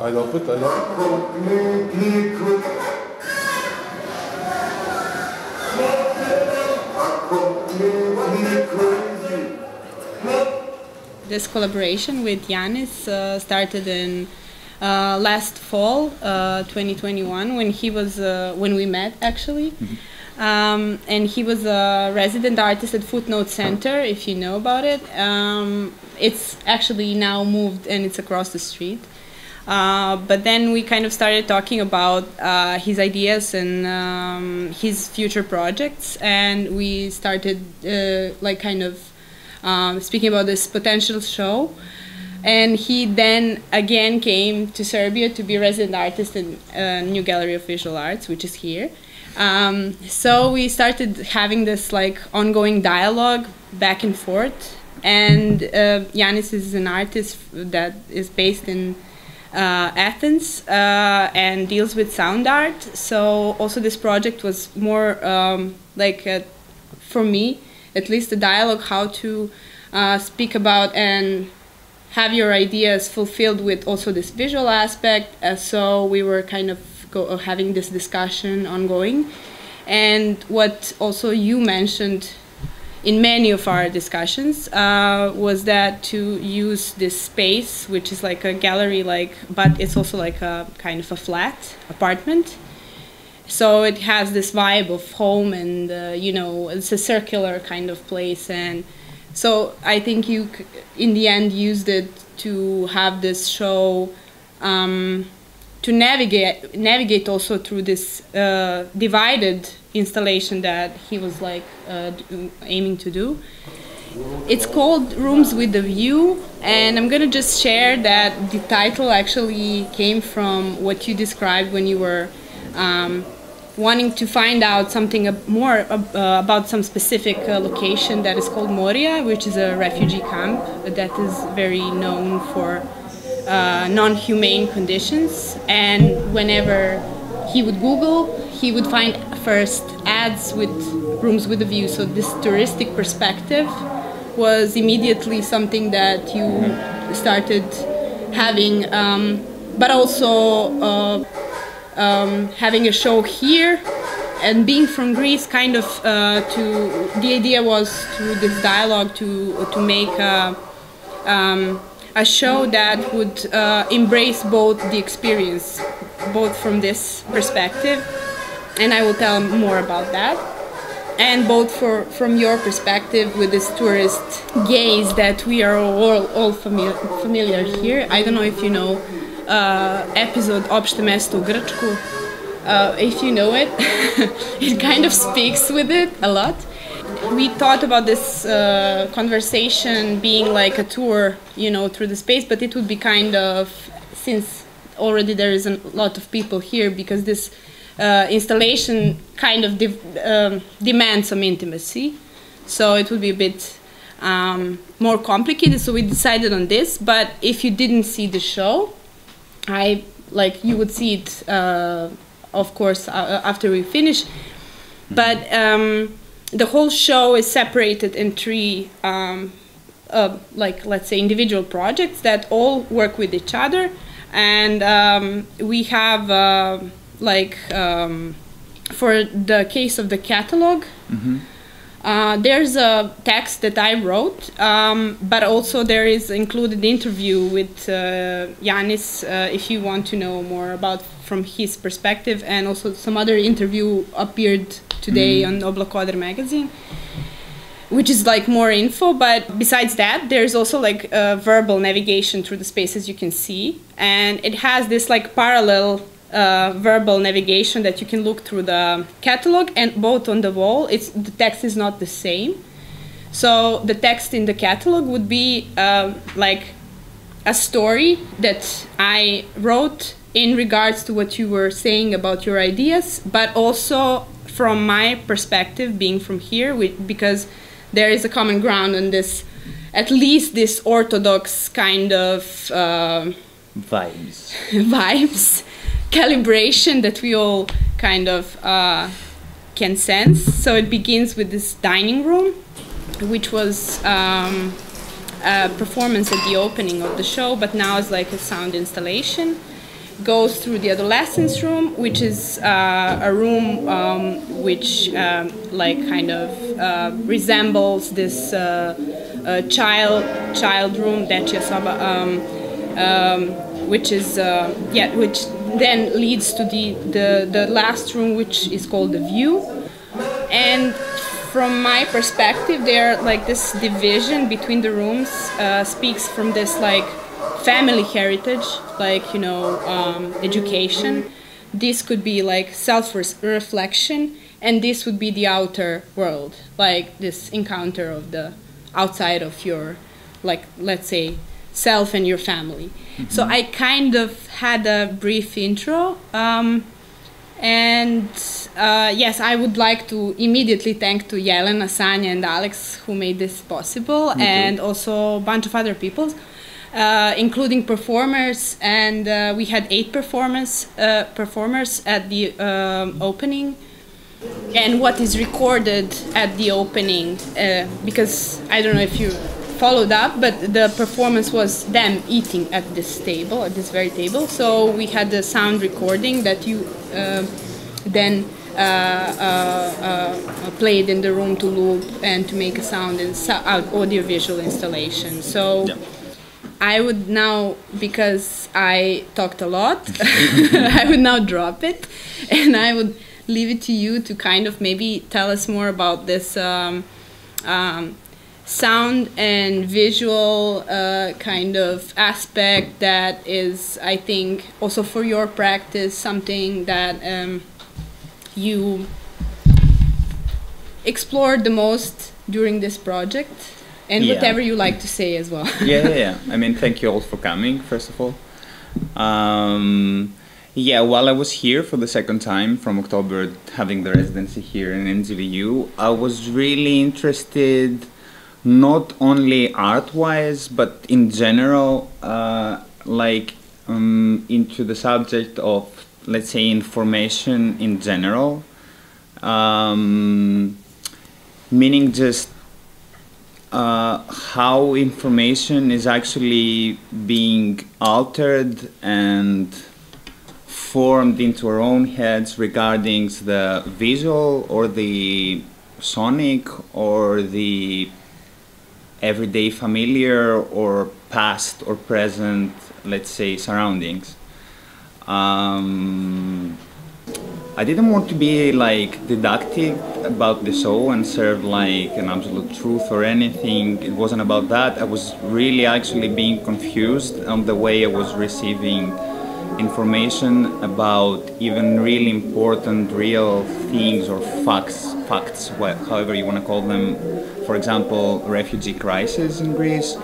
Ajde opet, ajde opet. This collaboration with Yannis started in last fall, 2021, when he was when we met actually, and he was a resident artist at Footnote Center. If you know about it, it's actually now moved and it's across the street. But then we kind of started talking about his ideas and his future projects, and we started like kind of speaking about this potential show. And he then again came to Serbia to be resident artist in New Gallery of Visual Arts, which is here. So we started having this like ongoing dialogue back and forth. And Yannis is an artist that is based in Athens and deals with sound art. So also this project was more like for me at least a dialogue how to speak about and have your ideas fulfilled with also this visual aspect. So we were kind of having this discussion ongoing. And what also you mentioned in many of our discussions was that to use this space, which is like a gallery, but it's also like a kind of a flat apartment. So it has this vibe of home, and you know, it's a circular kind of place. And so I think you, in the end, used it to have this show to navigate also through this divided installation that he was like aiming to do. It's called Rooms with a View, and I'm gonna just share that the title actually came from what you described when you were wanting to find out something more about some specific location that is called Marija, which is a refugee camp that is very known for non-humane conditions. And whenever he would Google, he would find first ads with Rooms with a View. So this touristic perspective was immediately something that you started having, but also having a show here. And being from Greece, kind of the idea was through this dialogue to make a show that would embrace both the experience, both from this perspective, and I will tell more about that, and both from your perspective with this tourist gaze that we are all familiar here. I don't know if you know episode Opšte mesto u Grčku. If you know it, it kind of speaks with it a lot. We thought about this conversation being like a tour, you know, through the space, but it would be kind of, since already there is a lot of people here, because this installation kind of demands some intimacy, so it would be a bit more complicated. So we decided on this. But if you didn't see the show, you would see it, of course, after we finish. But the whole show is separated in three, let's say, individual projects that all work with each other. And we have, for the case of the catalog, there's a text that I wrote, but also there is included interview with Yannis, if you want to know more about from his perspective, and also some other interview appeared today on Oblakoder magazine, which is like more info. But besides that, there's also like verbal navigation through the spaces you can see, and it has this like parallel verbal navigation that you can look through the catalog, and both on the wall. The text is not the same. So the text in the catalog would be like a story that I wrote in regards to what you were saying about your ideas, but also from my perspective, being from here, because there is a common ground on this, at least this orthodox kind of vibes, calibration that we all kind of can sense. So it begins with this dining room, which was a performance at the opening of the show, but now it's like a sound installation. Goes through the adolescence room, which is a room which like kind of resembles this child room, Dečja soba, which is which then leads to the last room, which is called the view. And from my perspective, there like this division between the rooms speaks from this like family heritage, like, you know, education. This could be like self-reflection, and this would be the outer world, like this encounter of the outside of your, like, let's say, self and your family. Mm-hmm. So I kind of had a brief intro, and yes, I would like to immediately thank to Jelena, Sanja, and Alex who made this possible, and also a bunch of other people. Including performers, and we had 8 performers at the opening. And what is recorded at the opening, because I don't know if you followed up, but the performance was them eating at this table, at this very table. So we had the sound recording that you then played in the room to loop and to make a sound and audio-visual installation. So. Yeah. I would now, because I talked a lot, I would now drop it, and I would leave it to you to kind of maybe tell us more about this sound and visual kind of aspect that is, I think, also for your practice, something that you explored the most during this project. And whatever you like to say as well. Yeah. I mean, thank you all for coming, first of all. Yeah, while I was here for the second time from October, having the residency here in NZVU, I was really interested, not only art-wise, but in general, into the subject of, let's say, information in general. Meaning just how information is actually being altered and formed into our own heads regarding the visual or the sonic or the everyday familiar or past or present, let's say, surroundings. I didn't want to be like didactic about the show and serve like an absolute truth or anything. It wasn't about that. I was really actually being confused on the way I was receiving information about even really important real things or facts, however you want to call them. For example, refugee crisis in Greece,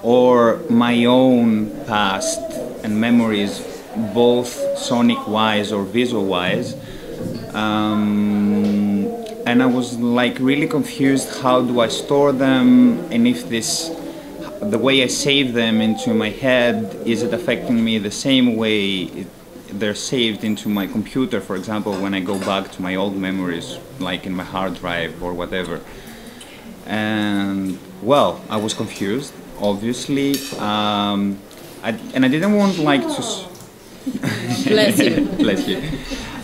or my own past and memories, both sonic-wise or visual-wise, and I was like really confused. How do I store them, and if the way I save them into my head, is it affecting me the same way they're saved into my computer, for example, when I go back to my old memories, like in my hard drive or whatever. And well, I was confused, obviously, and I didn't want like to. Bless you. Bless you.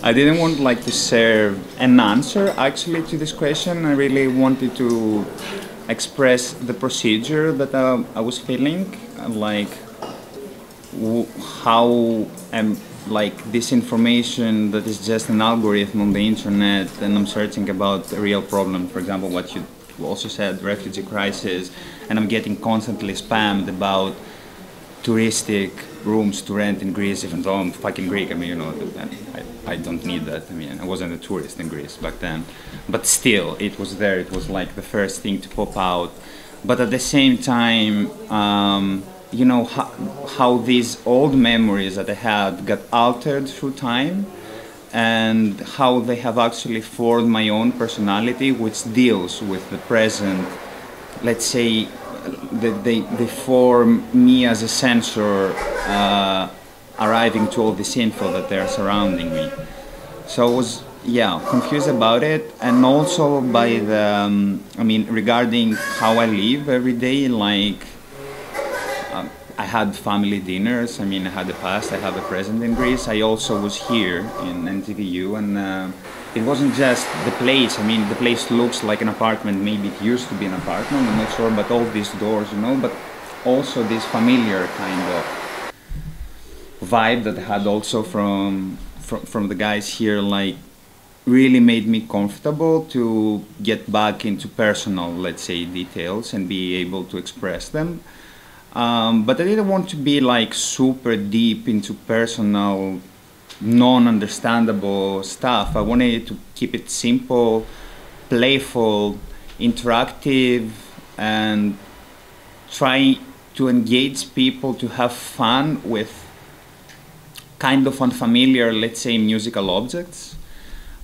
I didn't want like to serve an answer actually to this question. I really wanted to express the procedure that I was feeling, like how like this information that is just an algorithm on the internet, and I'm searching about a real problem, for example, what you also said, refugee crisis, and I'm getting constantly spammed about touristic rooms to rent in Greece, even though I'm fucking Greek. I mean, you know, I don't need that. I mean, I wasn't a tourist in Greece back then, but still, it was there. It was like the first thing to pop out. But at the same time, you know, how these old memories that I had got altered through time, and how they have actually formed my own personality, which deals with the present. Let's say they form me as a sensor, arriving to all this info that they are surrounding me. So I was yeah, confused about it, and also by the, I mean, regarding how I live every day, like, I had family dinners. I mean, I had a past, I have a present in Greece. I also was here in NTVU, and it wasn't just the place. I mean, the place looks like an apartment. Maybe it used to be an apartment, I'm not sure, but all these doors, you know, but also this familiar kind of vibe that I had also from the guys here, like, really made me comfortable to get back into personal, let's say, details and be able to express them. But I didn't want to be like super deep into personal, non-understandable stuff. I wanted to keep it simple, playful, interactive, and try to engage people to have fun with kind of unfamiliar, let's say, musical objects,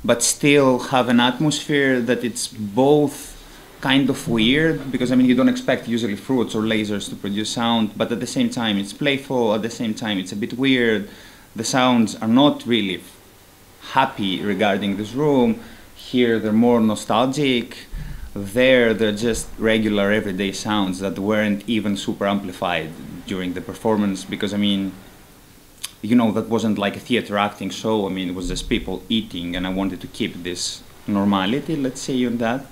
but still have an atmosphere that it's both kind of weird, because I mean, you don't expect usually fruits or lasers to produce sound, but at the same time it's playful, at the same time it's a bit weird. The sounds are not really happy regarding this room. Here they're more nostalgic. There they're just regular everyday sounds that weren't even super amplified during the performance, because I mean, you know, that wasn't like a theater acting show. I mean, it was just people eating, and I wanted to keep this normality, let's say, on that.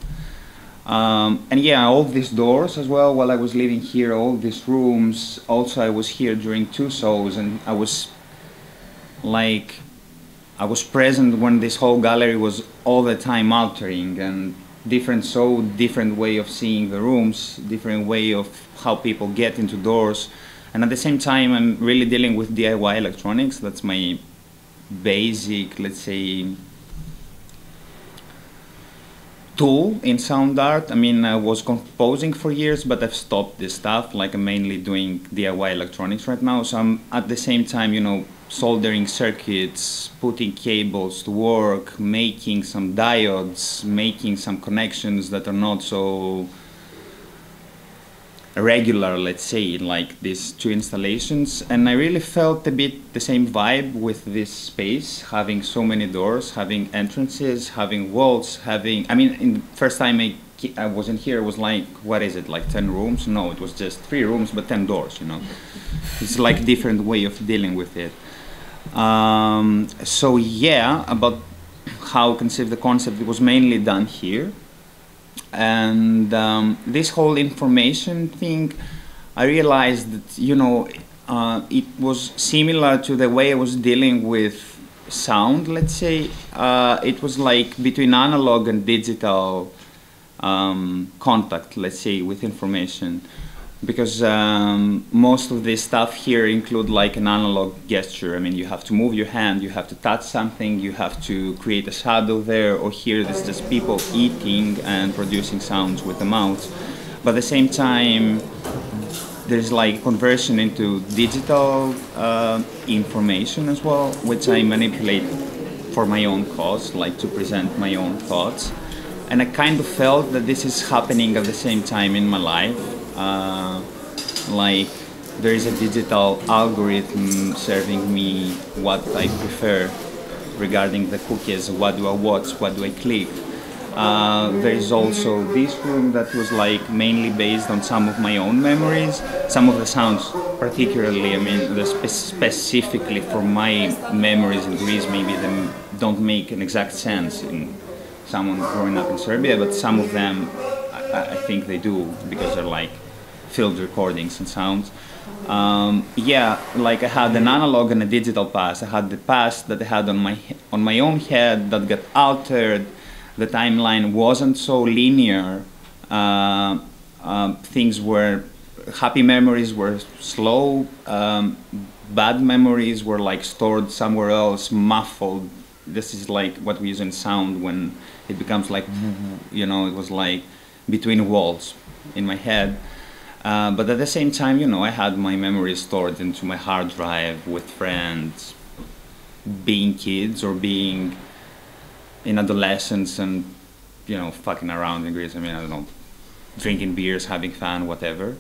And yeah, all these doors as well, while I was living here, all these rooms. Also, I was here during 2 shows, and I was present when this whole gallery was all the time altering, and different show, different way of seeing the rooms, different way of how people get into doors. And at the same time, I'm really dealing with DIY electronics. That's my basic, let's say, tool in sound art. I mean, I was composing for years, but I've stopped this stuff. Like, I'm mainly doing DIY electronics right now. So I'm at the same time, you know, soldering circuits, putting cables to work, making some diodes, making some connections that are not so regular, let's say, like these 2 installations. And I really felt a bit the same vibe with this space, having so many doors, having entrances, having walls, having, I mean, in the first time I was in here, it was like, what is it, like 10 rooms? No, it was just 3 rooms, but 10 doors, you know. It's like a different way of dealing with it. So yeah, about how conceive the concept, it was mainly done here. And this whole information thing, I realized that, you know, it was similar to the way I was dealing with sound, let's say. It was like between analog and digital contact, let's say, with information. Because most of this stuff here include like an analog gesture. I mean, you have to move your hand, you have to touch something, you have to create a shadow there, or here there's just people eating and producing sounds with the mouth. But at the same time, there's like conversion into digital information as well, which I manipulate for my own cause, like to present my own thoughts. And I kind of felt that this is happening at the same time in my life. Like, there is a digital algorithm serving me what I prefer regarding the cookies, what do I watch, what do I click. There is also this room that was like mainly based on some of my own memories, some of the sounds particularly, I mean, specifically for my memories in Greece, maybe they don't make an exact sense in someone growing up in Serbia, but some of them I think they do, because they're like field recordings and sounds. Yeah, like I had an analog and a digital past. I had the past that I had on my own head that got altered. The timeline wasn't so linear. Things were, happy memories were slow. Bad memories were like stored somewhere else, muffled. This is like what we use in sound when it becomes like, you know, it was like between walls in my head. But at the same time, you know, I had my memories stored into my hard drive with friends, being kids or being in adolescence and, you know, fucking around in Greece. I mean, I don't know, drinking beers, having fun, whatever.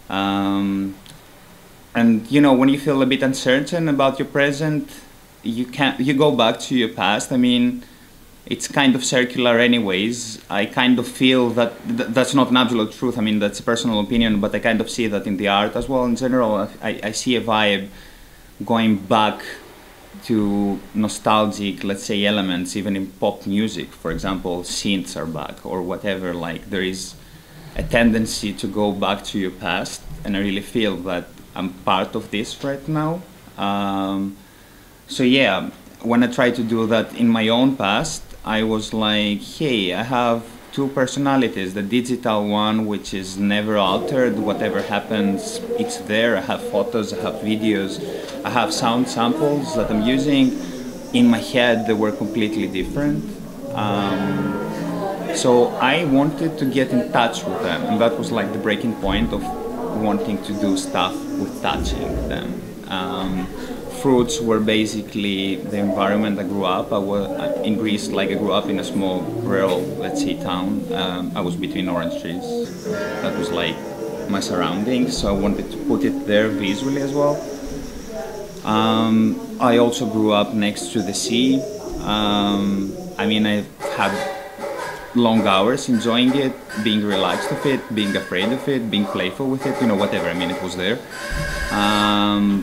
And, you know, when you feel a bit uncertain about your present, you go back to your past. I mean, it's kind of circular anyways. I kind of feel that that's not an absolute truth. I mean, that's a personal opinion, but I kind of see that in the art as well. In general, I see a vibe going back to nostalgic, let's say, elements, even in pop music. For example, synths are back or whatever. Like, there is a tendency to go back to your past, and I really feel that I'm part of this right now. So yeah, when I try to do that in my own past, I was like, hey, I have two personalities. The digital one, which is never altered, whatever happens, it's there. I have photos, I have videos, I have sound samples that I'm using. In my head, they were completely different. So I wanted to get in touch with them, and that was like the breaking point of wanting to do stuff with touching them. Fruits were basically the environment I grew up. I was in Greece, like I grew up in a small rural, let's say, town. I was between orange trees. That was like my surroundings, so I wanted to put it there visually as well. I also grew up next to the sea. I mean, I've had long hours enjoying it, being relaxed with it, being afraid of it, being playful with it, you know, whatever. I mean, it was there.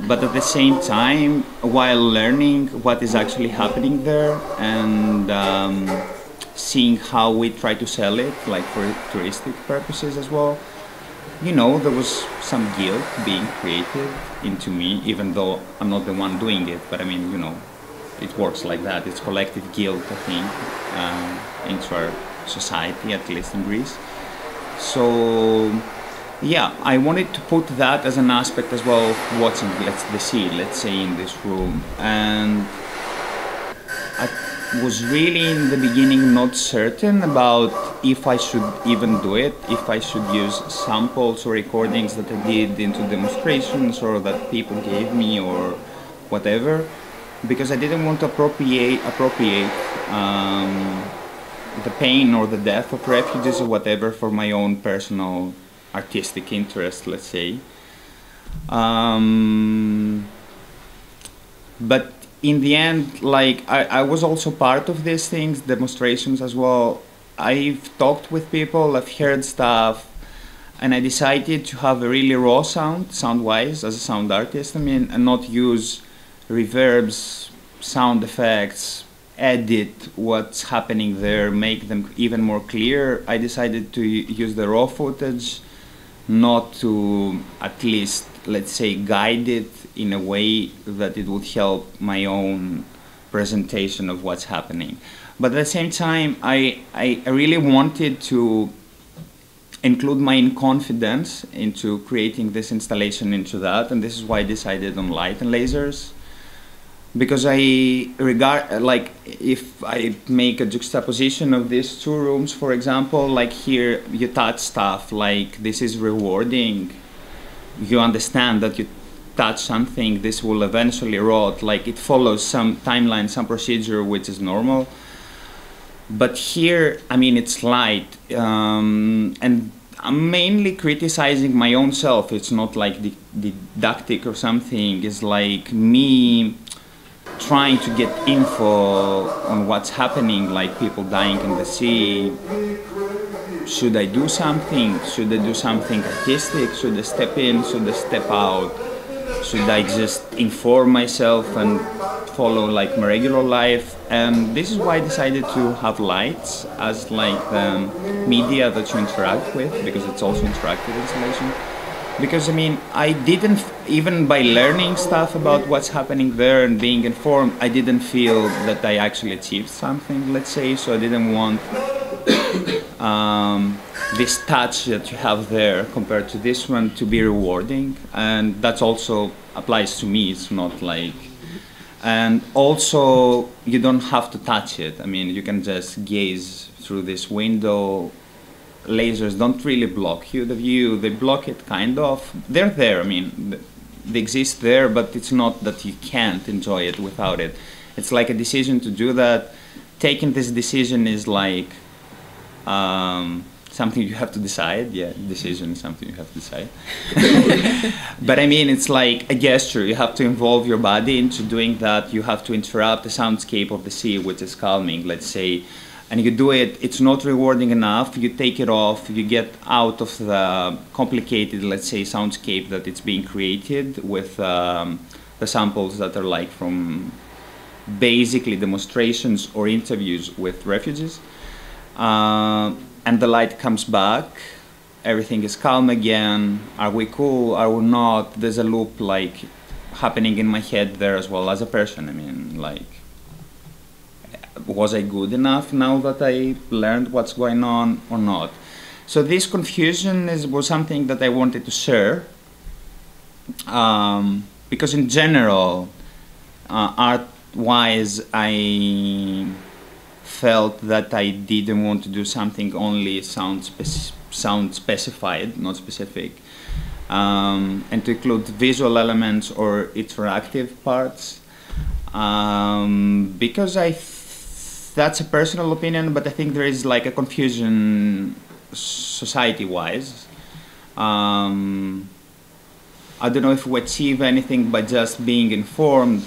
But at the same time, while learning what is actually happening there and seeing how we try to sell it, like for touristic purposes as well, you know, there was some guilt being created into me, even though I'm not the one doing it. But I mean, you know, it works like that. It's collective guilt, I think, into our society, at least in Greece. So yeah, I wanted to put that as an aspect as well of watching the sea, let's say, in this room. And I was really in the beginning not certain about if I should even do it, if I should use samples or recordings that I did into demonstrations or that people gave me or whatever, because I didn't want to appropriate the pain or the death of refugees or whatever for my own personal artistic interest, let's say. But in the end, like, I was also part of these things, demonstrations as well. I've talked with people, I've heard stuff, and I decided to have a really raw sound-wise, as a sound artist, I mean, and not use reverbs, sound effects, edit what's happening there, make them even more clear. I decided to use the raw footage, not to at least, let's say, guide it in a way that it would help my own presentation of what's happening. But at the same time, I really wanted to include my own confidence into creating this installation into that, and this is why I decided on light and lasers. Because I regard, like, if I make a juxtaposition of these two rooms, for example, like here you touch stuff, like this is rewarding. You understand that you touch something, this will eventually rot, like it follows some timeline, some procedure, which is normal. But here, I mean, it's light, and I'm mainly criticizing my own self. It's not like didactic or something. It's like me trying to get info on what's happening, like people dying in the sea. Should I do something? Should I do something artistic? Should I step in? Should I step out? Should I just inform myself and follow like my regular life? And this is why I decided to have lights as like the media that you interact with, because it's also interactive installation. Because I mean, I didn't, even by learning stuff about what's happening there and being informed, I didn't feel that I actually achieved something, let's say. So I didn't want this touch that you have there compared to this one to be rewarding. And that also applies to me. It's not like, and also you don't have to touch it. I mean, you can just gaze through this window. Lasers don't really block you, the view, they block it kind of. They're there, I mean, they exist there, but it's not that you can't enjoy it without it. It's like a decision to do that. Taking this decision is like something you have to decide. Yeah, decision is something you have to decide. But I mean, it's like a gesture. You have to involve your body into doing that. You have to interrupt the soundscape of the sea, which is calming, let's say. And you do it, it's not rewarding enough. You take it off, you get out of the complicated, let's say, soundscape that it's being created with the samples that are like from basically demonstrations or interviews with refugees. And the light comes back, everything is calm again. Are we cool? Are we not? There's a loop like happening in my head there as well as a person. I mean, like, was I good enough now that I learned what's going on or not? So this confusion was something that I wanted to share, because in general, art-wise, I felt that I didn't want to do something only sound specified, not specific, and to include visual elements or interactive parts, because that's a personal opinion, but I think there is like a confusion society-wise. I don't know if we achieve anything by just being informed.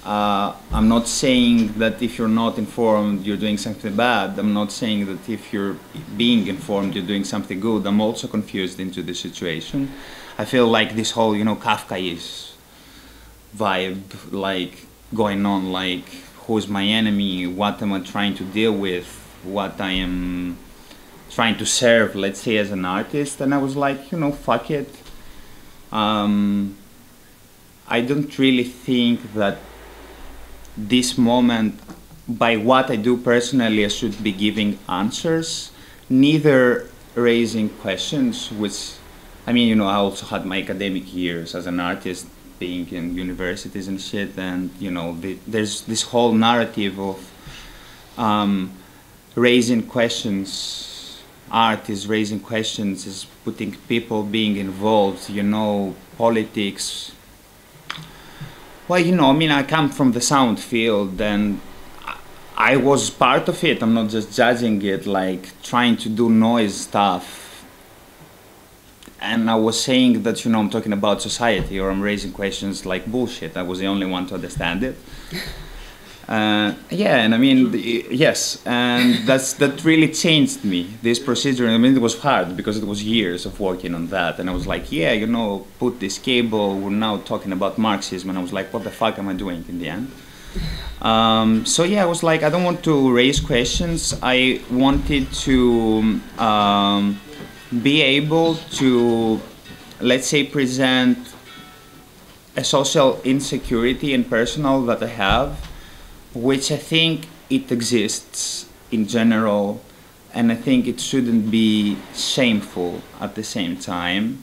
I'm not saying that if you're not informed, you're doing something bad. I'm not saying that if you're being informed, you're doing something good. I'm also confused into the situation. I feel like this whole, you know, Kafka-ish vibe, like, going on, like, who's my enemy, what am I trying to deal with, what I am trying to serve, let's say, as an artist. And I was like, you know, fuck it. I don't really think that this moment, by what I do personally, I should be giving answers, neither raising questions, which, I mean, you know, I also had my academic years as an artist, being in universities and shit, and, you know, there's this whole narrative of raising questions. Art is raising questions, is putting people being involved, you know, politics. Well, you know, I mean, I come from the sound field, and I was part of it. I'm not just judging it, like, trying to do noise stuff. And I was saying that, you know, I'm talking about society, or I'm raising questions like bullshit. I was the only one to understand it. Yeah, and I mean, yes, and that really changed me, this procedure. I mean, it was hard because it was years of working on that. And I was like, yeah, you know, put this cable, we're now talking about Marxism. And I was like, what the fuck am I doing in the end? So yeah, I was like, I don't want to raise questions. I wanted to be able to, let's say, present a social insecurity and personal that I have, which I think it exists in general, and I think it shouldn't be shameful at the same time.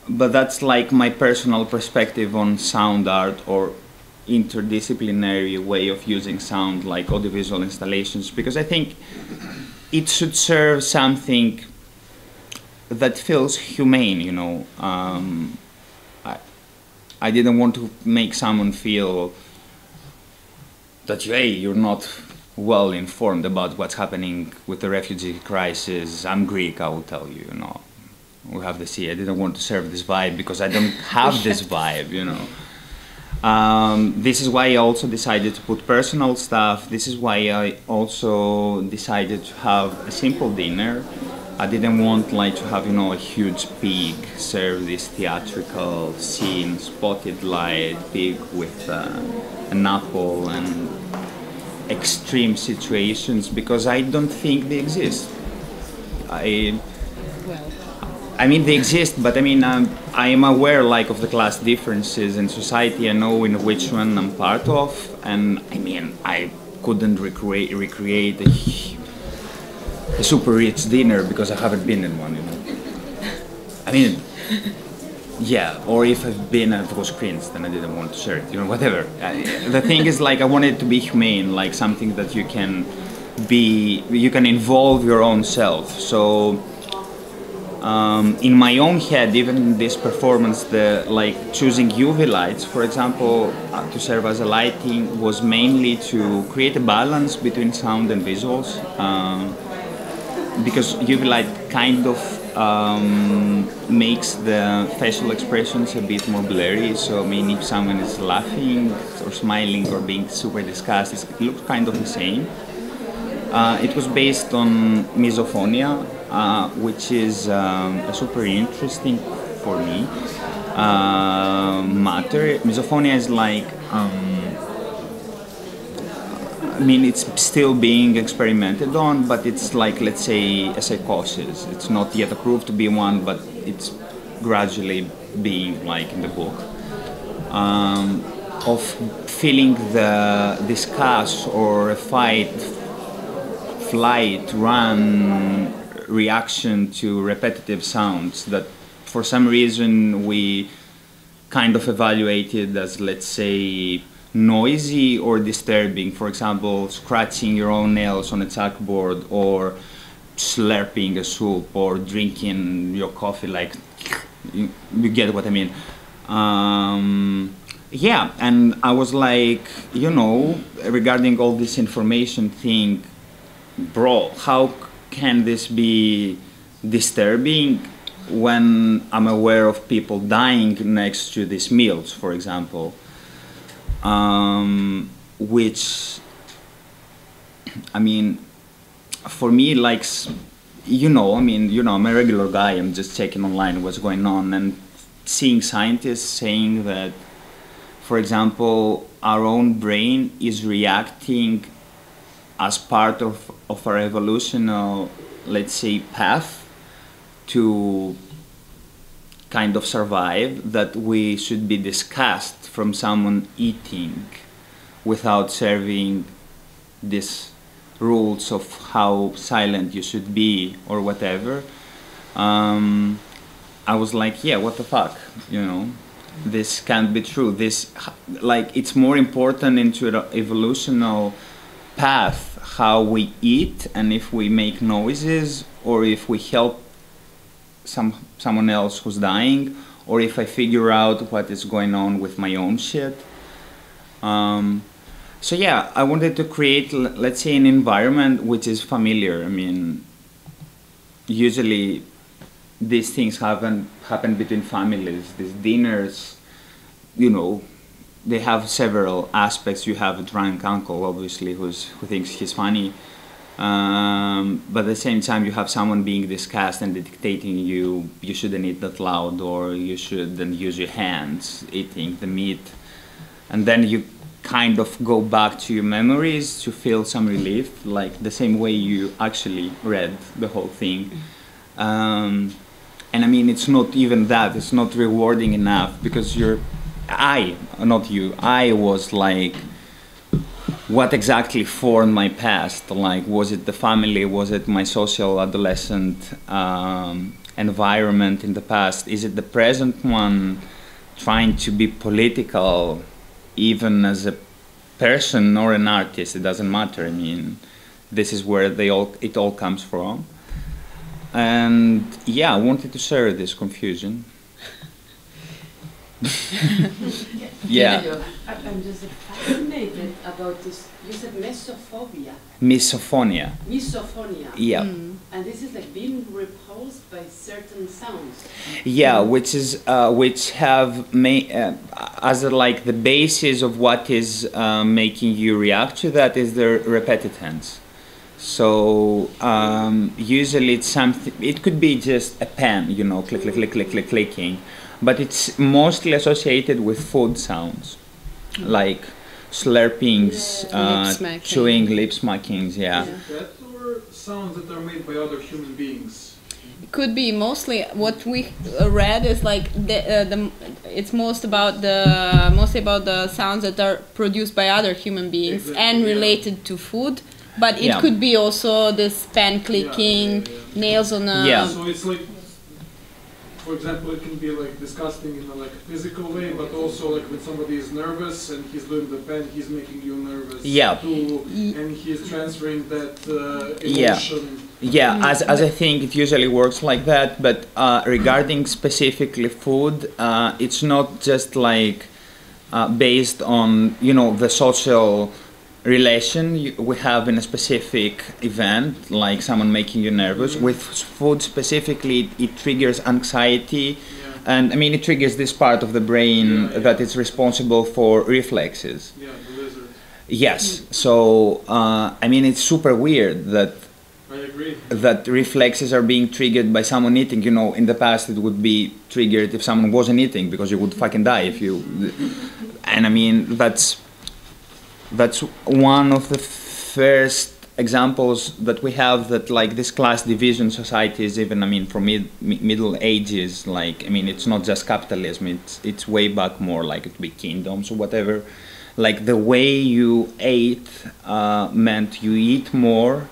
But that's like my personal perspective on sound art, or interdisciplinary way of using sound, like audiovisual installations, because I think it should serve something that feels humane, you know. I didn't want to make someone feel that, hey, you're not well informed about what's happening with the refugee crisis. I'm Greek, I will tell you, you know. We have the sea. I didn't want to serve this vibe because I don't have this vibe, you know. This is why I also decided to put personal stuff. This is why I also decided to have a simple dinner. I didn't want, like, to have, you know, a huge pig, serve this theatrical scene, spotted light, pig with an apple, and extreme situations, because I don't think they exist. I mean, they exist, but I mean, I am aware, like, of the class differences in society. I know in which one I'm part of, and I mean, I couldn't recreate a super rich dinner because I haven't been in one, you know. I mean, yeah, or if I've been and it was cringe, then I didn't want to share it, you know, whatever. The thing is, like, I wanted it to be humane, like something that you can involve your own self. So in my own head, even in this performance, the like choosing UV lights, for example, to serve as a lighting was mainly to create a balance between sound and visuals, because UV light kind of makes the facial expressions a bit more blurry. So I mean, if someone is laughing or smiling or being super disgusted, it looks kind of the same. It was based on misophonia, which is a super interesting for me matter. Misophonia is like, I mean, it's still being experimented on, but it's like, let's say, a psychosis. It's not yet approved to be one, but it's gradually being like in the book. Of feeling the disgust or a fight, flight, run reaction to repetitive sounds that for some reason we kind of evaluated as, let's say, noisy or disturbing. For example, scratching your own nails on a chalkboard, or slurping a soup, or drinking your coffee, like, you get what I mean. Yeah, and I was like, you know, regarding all this information thing, bro, how can this be disturbing when I'm aware of people dying next to these meals, for example? Which, I mean, for me, like, you know, I mean, you know, I'm a regular guy, I'm just checking online what's going on, and seeing scientists saying that, for example, our own brain is reacting as part of our evolutionary, let's say, path to kind of survive, that we should be discussed from someone eating without serving these rules of how silent you should be or whatever. I was like, yeah, what the fuck, you know, this can't be true. This, like, it's more important into the evolutionary path how we eat, and if we make noises, or if we help someone else who's dying, or if I figure out what is going on with my own shit. So yeah, I wanted to create, let's say, an environment which is familiar. I mean, usually these things happen between families. These dinners, you know, they have several aspects. You have a drunk uncle, obviously, who thinks he's funny. But at the same time, you have someone being discussed and dictating you shouldn't eat that loud, or you shouldn't use your hands eating the meat. And then you kind of go back to your memories to feel some relief, like the same way you actually read the whole thing. And I mean, it's not even that, it's not rewarding enough, because I was like, what exactly formed my past? Like, was it the family? Was it my social adolescent environment in the past? Is it the present one trying to be political, even as a person or an artist? It doesn't matter. I mean, this is where it all comes from. And yeah, I wanted to share this confusion. Yeah. I'm just fascinated about this. You said mesophobia. Misophonia. Misophonia. Yeah. And this is like being repulsed by certain sounds. Yeah, which is which have as like the basis of what is making you react to that is the repetitance. So usually it's something. It could be just a pen, you know, click, click, click, click, click, clicking. But it's mostly associated with food sounds, like slurpings, chewing, lip smackings, yeah. That or sounds that are made by other human beings? Could be mostly what we read is like it's mostly about the sounds that are produced by other human beings and related to food. But it could be also this pen clicking, nails on a... Yeah. So it's like, for example, it can be like disgusting in a like physical way, but also like when somebody is nervous and he's doing the pen, he's making you nervous too, and he's transferring that emotion Yeah, as I think it usually works like that, but regarding specifically food, it's not just like based on, you know, the social relation we have in a specific event, like someone making you nervous. With food specifically, it triggers anxiety, and I mean it triggers this part of the brain that is responsible for reflexes. Yeah, the lizard. Yes, so I mean it's super weird that I agree. that reflexes are being triggered by someone eating. You know, in the past it would be triggered if someone wasn't eating, because you would fucking die if you. And I mean that's one of the first examples that we have that like this class division societies, even I mean from Middle Ages, like I mean it's not just capitalism, it's way back more like it would be kingdoms or whatever. Like the way you ate meant you eat more,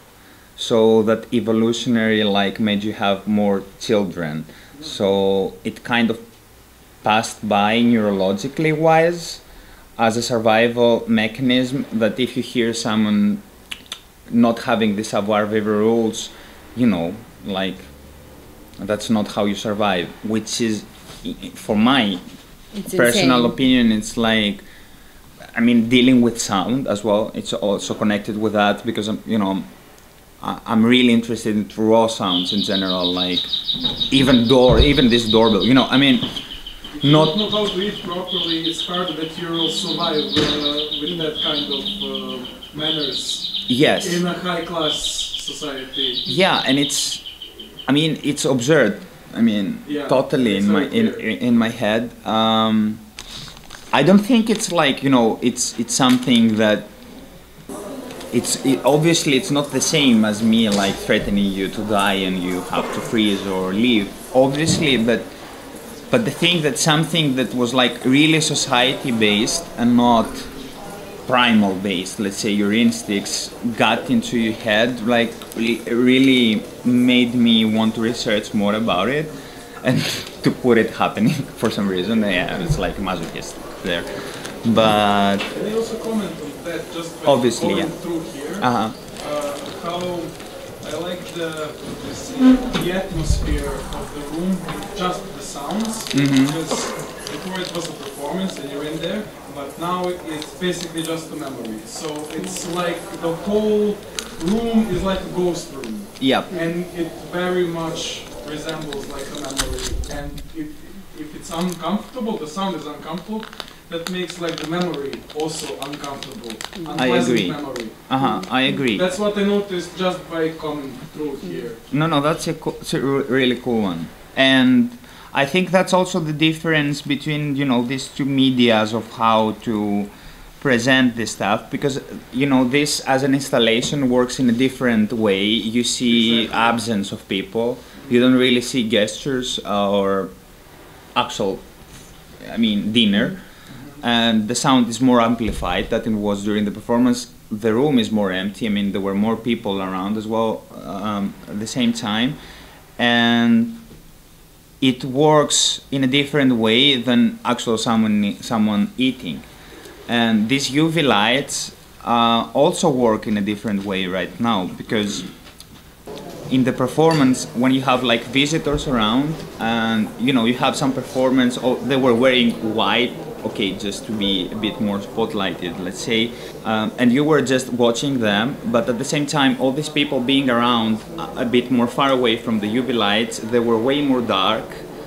so that evolutionary like made you have more children. So it kind of passed by neurologically wise as a survival mechanism, that if you hear someone not having the savoir-vivre rules, you know, like that's not how you survive, which is, for my personal opinion, it's like, I mean, dealing with sound as well, it's also connected with that, because you know, I'm really interested in raw sounds in general, like even this doorbell, you know, I mean, if you don't know how to eat properly, it's hard that you'll survive with that kind of manners. Yes. In a high-class society. Yeah, and it's, I mean, it's absurd. I mean, totally in my head. I don't think it's like, you know, it's something that obviously it's not the same as me like threatening you to die and you have to freeze or leave, obviously, but the thing that something that was like really society based and not primal based, let's say your instincts got into your head, like really made me want to research more about it and to put it happening for some reason. Yeah, it's like masochist there. But can I also comment on that, just by obviously, going through here, how I like the atmosphere of the room, just the sounds, because before it was a performance and you're in there, but now it's basically just a memory. So it's like the whole room is like a ghost room. Yeah. And it very much resembles like a memory. And if it's uncomfortable, the sound is uncomfortable, that makes like the memory also uncomfortable. I agree. Memory. I agree. That's what I noticed just by coming through here. No, that's it's a really cool one. And I think that's also the difference between, you know, these two medias of how to present this stuff, because, you know, this as an installation works in a different way. You see absence of people. You don't really see gestures or actual, I mean, dinner. And the sound is more amplified than it was during the performance. The room is more empty. I mean, there were more people around as well at the same time. And it works in a different way than actual someone eating. And these UV lights also work in a different way right now, because in the performance, when you have like visitors around and, you know, you have some performance, they were wearing white, okay, just to be a bit more spotlighted, let's say, and you were just watching them, but at the same time, all these people being around a bit more far away from the UV lights, they were way more dark,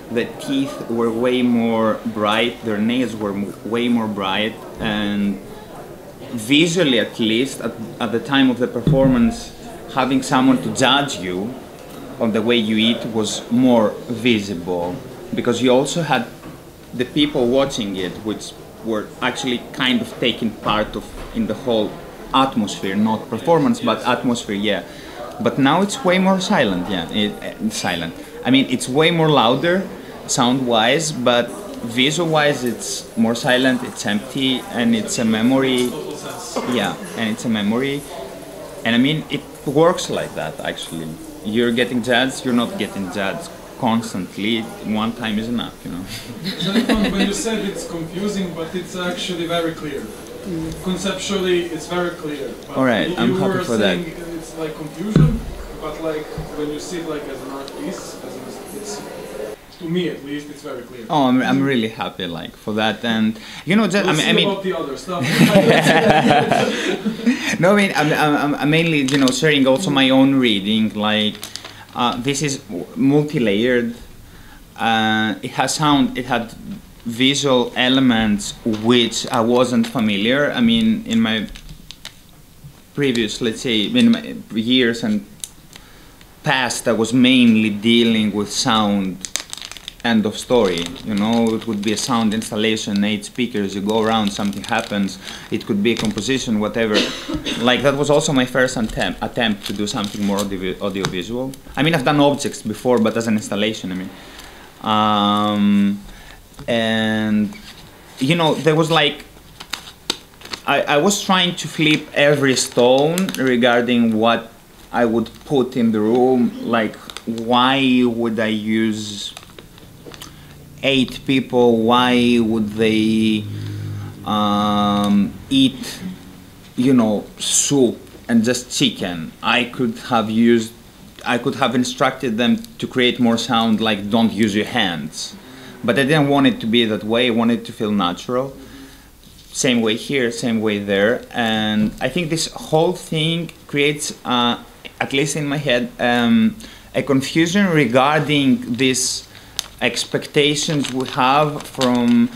the teeth were way more bright, their nails were way more bright, and visually at least, at the time of the performance, having someone to judge you on the way you eat was more visible, because you also had the people watching it, which were actually kind of taking part of in the whole atmosphere, not performance, but atmosphere, yeah. But now it's way more silent, yeah, silent. I mean, it's way more louder, sound-wise, but visual-wise, it's more silent, it's empty, and it's a memory, yeah, and it's a memory. And I mean, it works like that, actually. You're getting judged, you're not getting judged constantly. One time is enough, you know. When you said it's confusing, but it's actually very clear. Conceptually, it's very clear. But all right, I'm happy for that. It's like confusion, but like when you see it like as an art piece, it's, to me at least, it's very clear. Oh, I'm really happy like for that, and you know, just, We'll I mean, about the other stuff. no, I mean, I'm mainly, you know, sharing also my own reading. Like, this is multi-layered. It has sound. It had visual elements which I wasn't familiar. I mean, in my previous, let's say, in my years and past, I was mainly dealing with sound. End of story. You know, it would be a sound installation, 8 speakers, you go around, something happens. It could be a composition, whatever. Like, that was also my first attempt to do something more audiovisual. I mean, I've done objects before, but as an installation, I mean. And, you know, there was like, I was trying to flip every stone regarding what I would put in the room. Like, why would I use 8 people? Why would they eat, you know, soup and just chicken? I could have instructed them to create more sound, like don't use your hands. But I didn't want it to be that way. I wanted it to feel natural. Same way here, same way there. And I think this whole thing creates, at least in my head, a confusion regarding this expectations we have from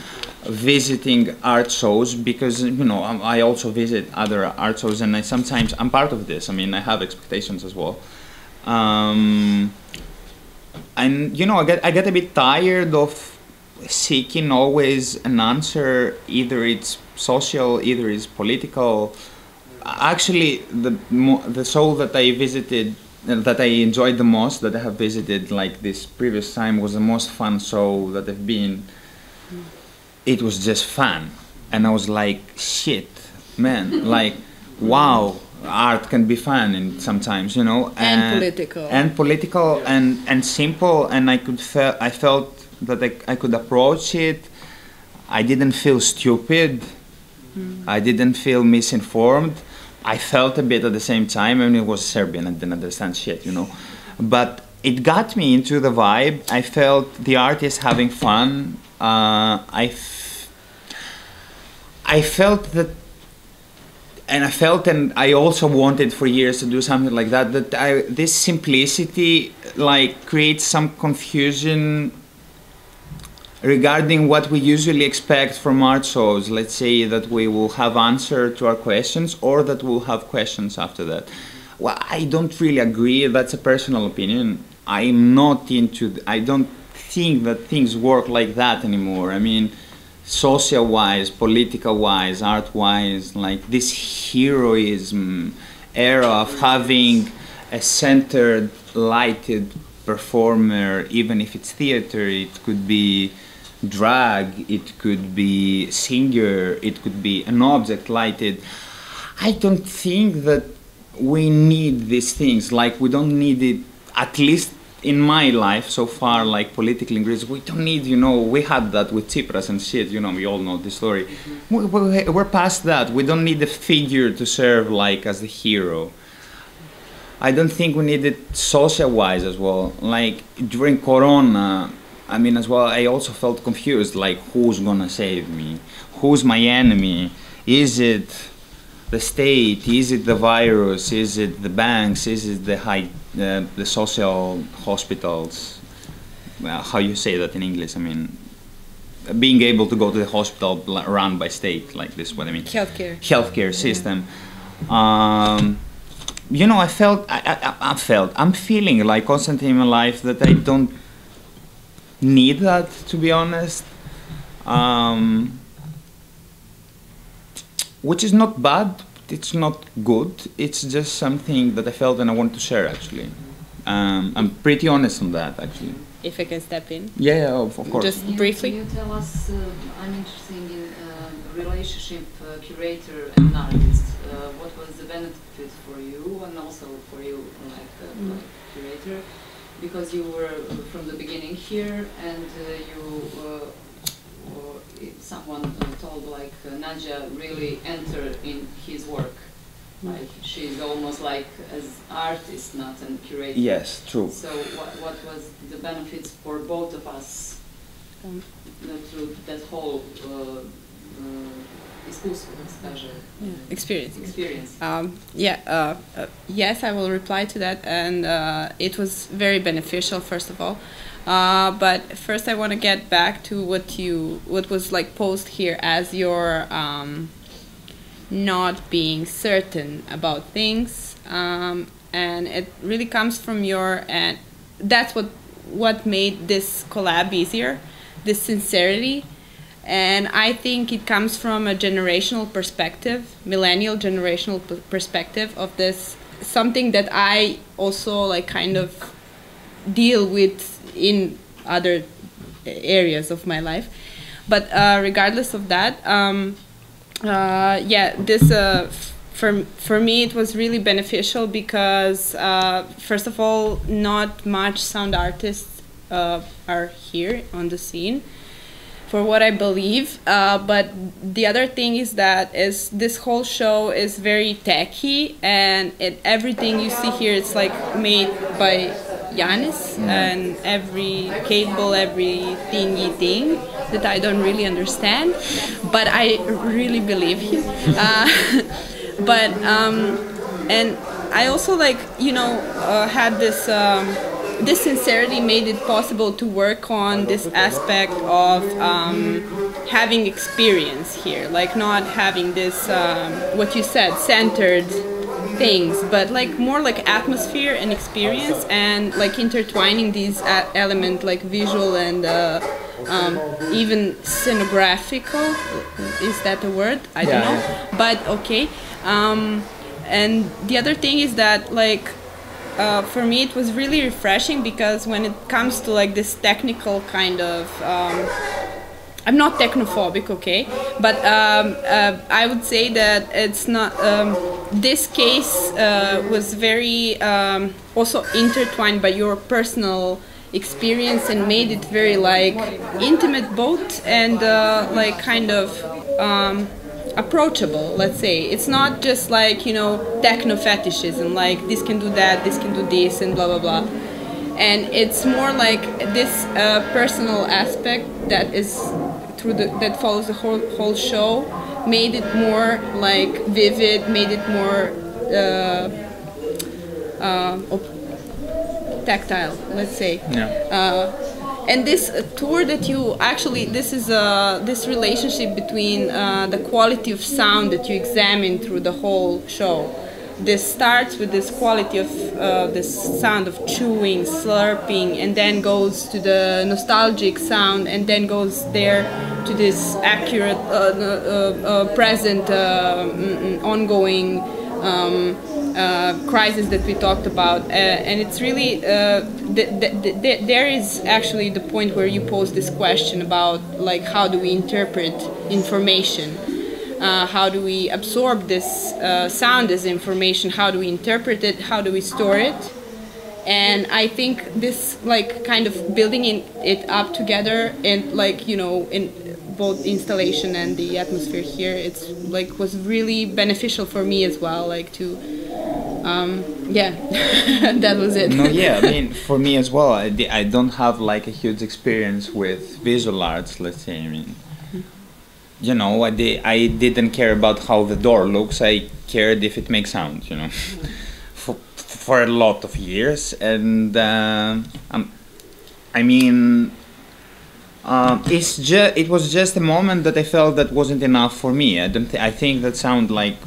visiting art shows, because, you know, I also visit other art shows, and sometimes I'm part of this. I mean, I have expectations as well. And, you know, I get a bit tired of seeking always an answer. Either it's social, either it's political. Actually, the show that I visited, that I enjoyed the most, that I have visited like this previous time, was the most fun show that I've been. It was just fun. And I was like, shit, man, like, wow, art can be fun and sometimes, you know. And political. And political, and simple, and I felt that I could approach it. I didn't feel stupid. I didn't feel misinformed. I felt a bit at the same time. I mean, it was Serbian, I didn't understand shit, you know. But it got me into the vibe. I felt the artist having fun. I felt that, and I also wanted for years to do something like that, this simplicity like creates some confusion regarding what we usually expect from art shows. Let's say that we will have answer to our questions, or that we'll have questions after that. Well, I don't really agree. That's a personal opinion. I'm not into, I don't think that things work like that anymore. I mean, social-wise, political-wise, art-wise, like this heroism era of having a centered, lighted performer, even if it's theater, it could be drag, it could be singer, it could be an object lighted. I don't think that we need these things. Like, we don't need it, at least in my life so far, like politically in Greece, we don't need, you know, we had that with Tsipras and shit, you know, we all know the story. We're past that. We don't need a figure to serve like as the hero. I don't think we need it social-wise as well. Like, during Corona, I mean, as well, I also felt confused, like, who's gonna save me? Who's my enemy? Is it the state? Is it the virus? Is it the banks? Is it the social hospitals? Well, how you say that in English? I mean, being able to go to the hospital run by state, like this, what I mean? Healthcare system. You know, I'm feeling like constantly in my life that I don't need that, to be honest. Which is not bad, it's not good, it's just something that I felt and I want to share, actually. I'm pretty honest on that, actually. If I can step in. Yeah, of course. Just briefly. Can you tell us, I'm interested in relationship curator and artist. What was the benefit for you and also for you like curator? Because you were from the beginning here, and someone told like Nadia really entered in his work, Like she's almost like as artist, not a curator. Yes, true. So what was the benefits for both of us through that whole experience? Yes, I will reply to that, and it was very beneficial, first of all. But first, I want to get back to what was like posed here as your not being certain about things, and it really comes from your, and that's what made this collab easier, this sincerity. And I think it comes from a generational perspective, millennial generational perspective of this, something that I also like kind of deal with in other areas of my life. But regardless of that, for me it was really beneficial because first of all, not much sound artists are here on the scene, for what I believe, but the other thing is that this whole show is very techy, and everything you see here is like made by Yannis, and every cable, every thingy thing that I don't really understand, but I really believe him. And I also like, you know, had this this sincerity made it possible to work on this aspect of having experience here, like not having this, what you said, centered things, but like more like atmosphere and experience, and like intertwining these elements like visual and even scenographical, is that a word? I don't know, but okay. And the other thing is that like for me it was really refreshing, because when it comes to like this technical kind of I'm not technophobic, okay, but I would say that it's not this case was very also intertwined by your personal experience and made it very like intimate both, and like kind of approachable, let's say. It's not just like, you know, techno fetishism, like this can do that, this can do this, and blah blah blah. And it's more like this personal aspect that is through that follows the whole show, made it more like vivid, made it more tactile, let's say. And this tour that you actually, this is this relationship between the quality of sound that you examine through the whole show. This starts with this quality of this sound of chewing, slurping, and then goes to the nostalgic sound, and then goes there to this accurate, present, ongoing crisis that we talked about. And it's really, there is actually the point where you pose this question about like how do we interpret information? How do we absorb this sound as information? How do we interpret it? How do we store it? And I think this like kind of building it up together, and like, you know, in both installation and the atmosphere here, it's like was really beneficial for me as well, like to yeah. That was it. No, yeah, I mean, for me as well, I don't have like a huge experience with visual arts, let's say. I mean, you know, I didn't care about how the door looks. I cared if it makes sound, you know, for a lot of years. And I mean, it was just a moment that I felt that wasn't enough for me. I think that sound like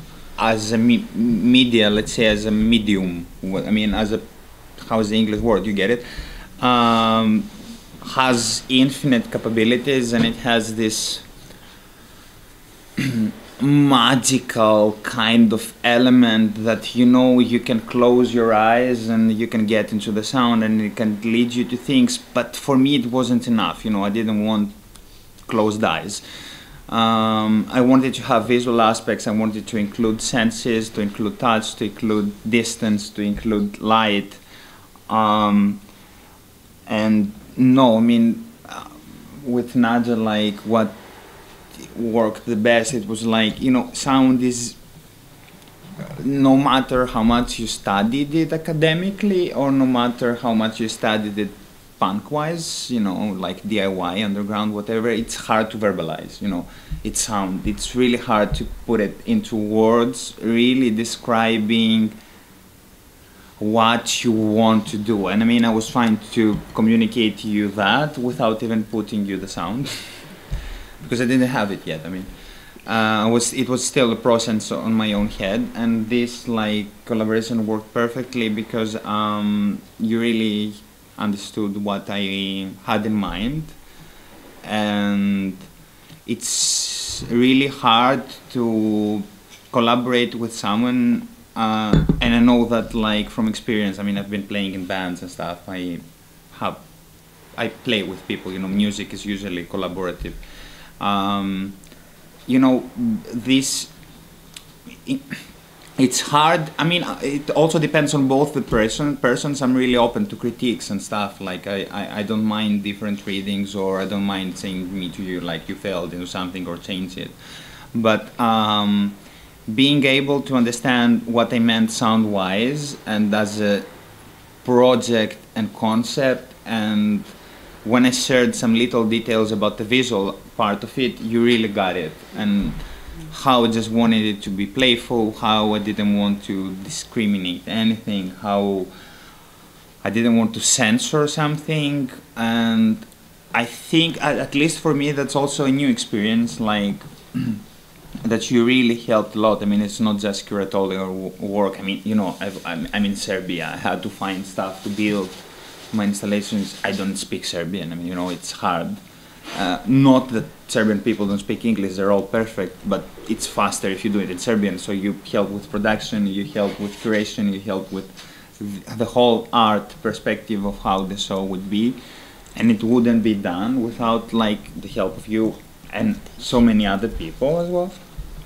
as a media, let's say, as a medium. I mean, as a, how's the English word? You get it? Has infinite capabilities, and it has this magical kind of element that, you know, you can close your eyes and you can get into the sound and it can lead you to things. But for me it wasn't enough, you know. I didn't want closed eyes. I wanted to have visual aspects. I wanted to include senses, to include touch, to include distance, to include light. And no, I mean, with Nadežda, like what worked the best, it was like, you know, sound is no matter how much you studied it academically, or no matter how much you studied it punk-wise, you know, like DIY, underground, whatever, it's hard to verbalize, you know. It's really hard to put it into words, really describing what you want to do. And I mean, I was trying to communicate to you that without even putting you the sound, because I didn't have it yet. I mean, it was still a process on my own head, and this like collaboration worked perfectly because you really understood what I had in mind, and it's really hard to collaborate with someone, and I know that like from experience. I mean, I've been playing in bands and stuff. I play with people. You know, music is usually collaborative. You know, it's hard. I mean, it also depends on both the persons. I'm really open to critiques and stuff. Like I don't mind different readings, or I don't mind saying me to you like you failed into something or change it. But being able to understand what I meant sound-wise and as a project and concept, and when I shared some little details about the visual part of it, you really got it. And how I just wanted it to be playful, how I didn't want to discriminate anything, how I didn't want to censor something. And I think, at least for me, that's also a new experience, like that you really helped a lot. I mean, it's not just curatorial work. I mean, you know, I'm in Serbia. I had to find stuff to build my installations. I don't speak Serbian. I mean, you know, it's hard. Not that Serbian people don't speak English, they're all perfect, but it's faster if you do it in Serbian. So you help with production, you help with curation, you help with the whole art perspective of how the show would be. And it wouldn't be done without like the help of you and so many other people as well.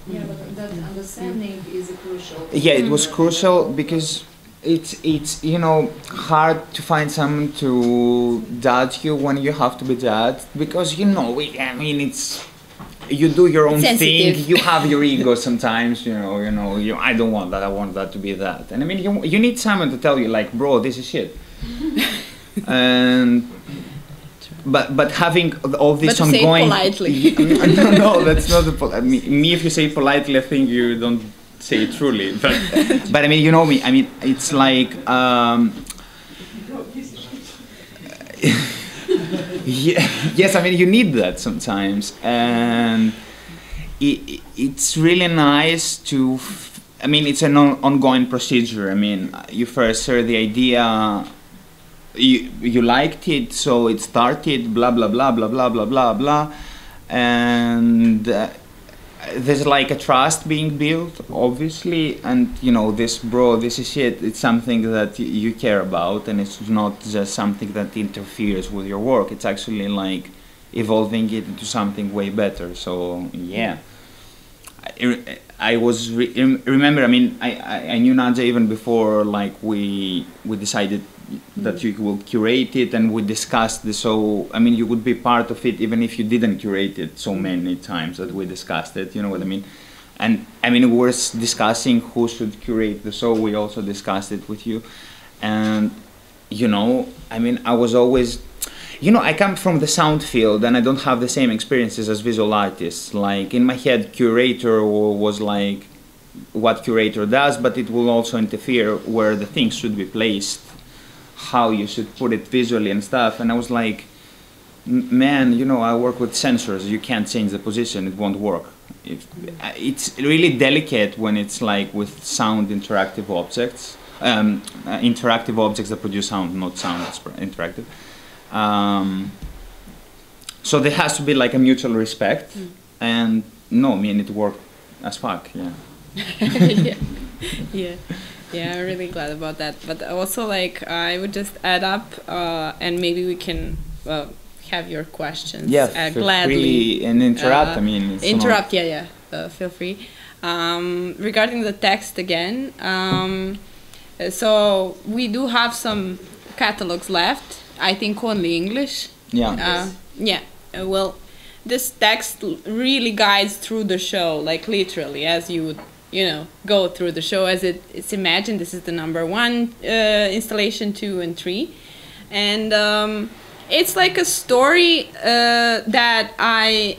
Yeah, but that understanding is crucial. Yeah, it was crucial because it's you know, hard to find someone to judge you when you have to be judged, because you know, I mean, it's, you do your own thing, you have your ego sometimes, you know, I don't want that, I want that to be that. And I mean, you need someone to tell you like, bro, this is shit. And but having all this but ongoing, say it politely. no, that's not the me. If you say it politely, I think you don't say it truly. But I mean, you know me. I mean, it's like yes. I mean, you need that sometimes, and it's really nice to. I mean, it's an ongoing procedure. I mean, you first heard the idea. You liked it, so it started, blah blah blah blah blah blah blah blah, and there's like a trust being built, obviously, and you know, this is it. It's something that you care about, and it's not just something that interferes with your work. It's actually like evolving it into something way better. So yeah, I was remember. I mean, I knew Nadežda even before like we decided that you will curate it, and we discussed this. So I mean, you would be part of it even if you didn't curate it so many times that we discussed it, you know what I mean? And I mean, we were discussing who should curate the show. We also discussed it with you, and you know, I mean, I was always, you know, I come from the sound field and I don't have the same experiences as visual artists. Like in my head, curator was like what curator does, but it will also interfere where the things should be placed, how you should put it visually and stuff. And I was like, man, you know, I work with sensors, you can't change the position, it won't work. It's really delicate when it's like with sound interactive objects, interactive objects that produce sound, not sound that's interactive. So there has to be like a mutual respect, and no, I mean, it worked as fuck, yeah. Yeah, I'm really glad about that. But also, like, I would just add up, and maybe we can have your questions. Yeah, feel gladly. Free and interrupt. I mean, it's interrupt. Feel free. Regarding the text again, so we do have some catalogs left. I think only English. Yeah. Well, this text really guides through the show, like literally, as you would you know, go through the show as it's imagined. This is the number 1 installation, 2 and 3, and it's like a story that I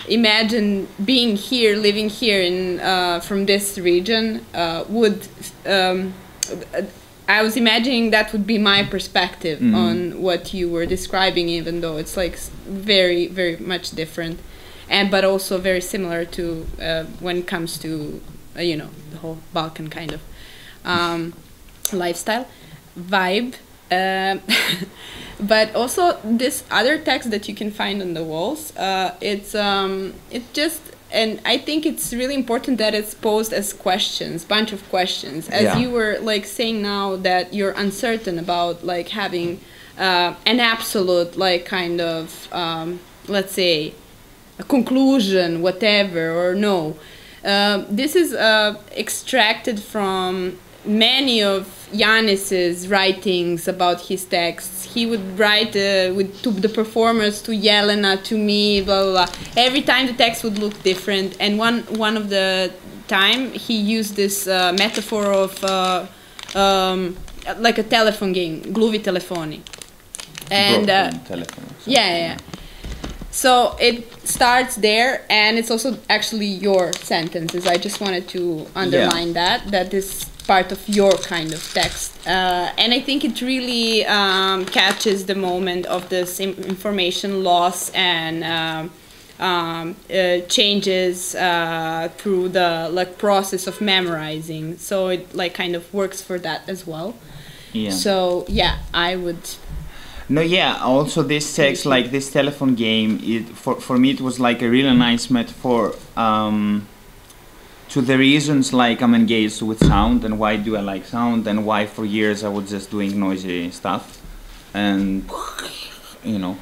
imagine being here, living here in from this region would. I was imagining that would be my perspective on what you were describing, even though it's like very, very much different, but also very similar to when it comes to you know, the whole Balkan kind of lifestyle vibe. But also this other text that you can find on the walls, it's just, and I think it's really important that it's posed as questions, bunch of questions, as you were like saying now that you're uncertain about like having an absolute like kind of let's say a conclusion, whatever, or no. This is extracted from many of Yannis's writings about his texts. He would write to the performers, to Jelena, to me, blah, blah, blah. Every time the text would look different, and one of the time he used this metaphor of like a telephone game, Gluvi telefoni. And yeah. So it starts there, and it's also actually your sentences. I just wanted to underline that is part of your kind of text, and I think it really catches the moment of this information loss and changes through the like process of memorizing. So it like kind of works for that as well. Yeah. So yeah, I would. No, yeah. Also, this text, like this telephone game, for me it was like a really nice metaphor to the reasons like I'm engaged with sound, and why do I like sound, and why for years I was just doing noisy stuff, and you know,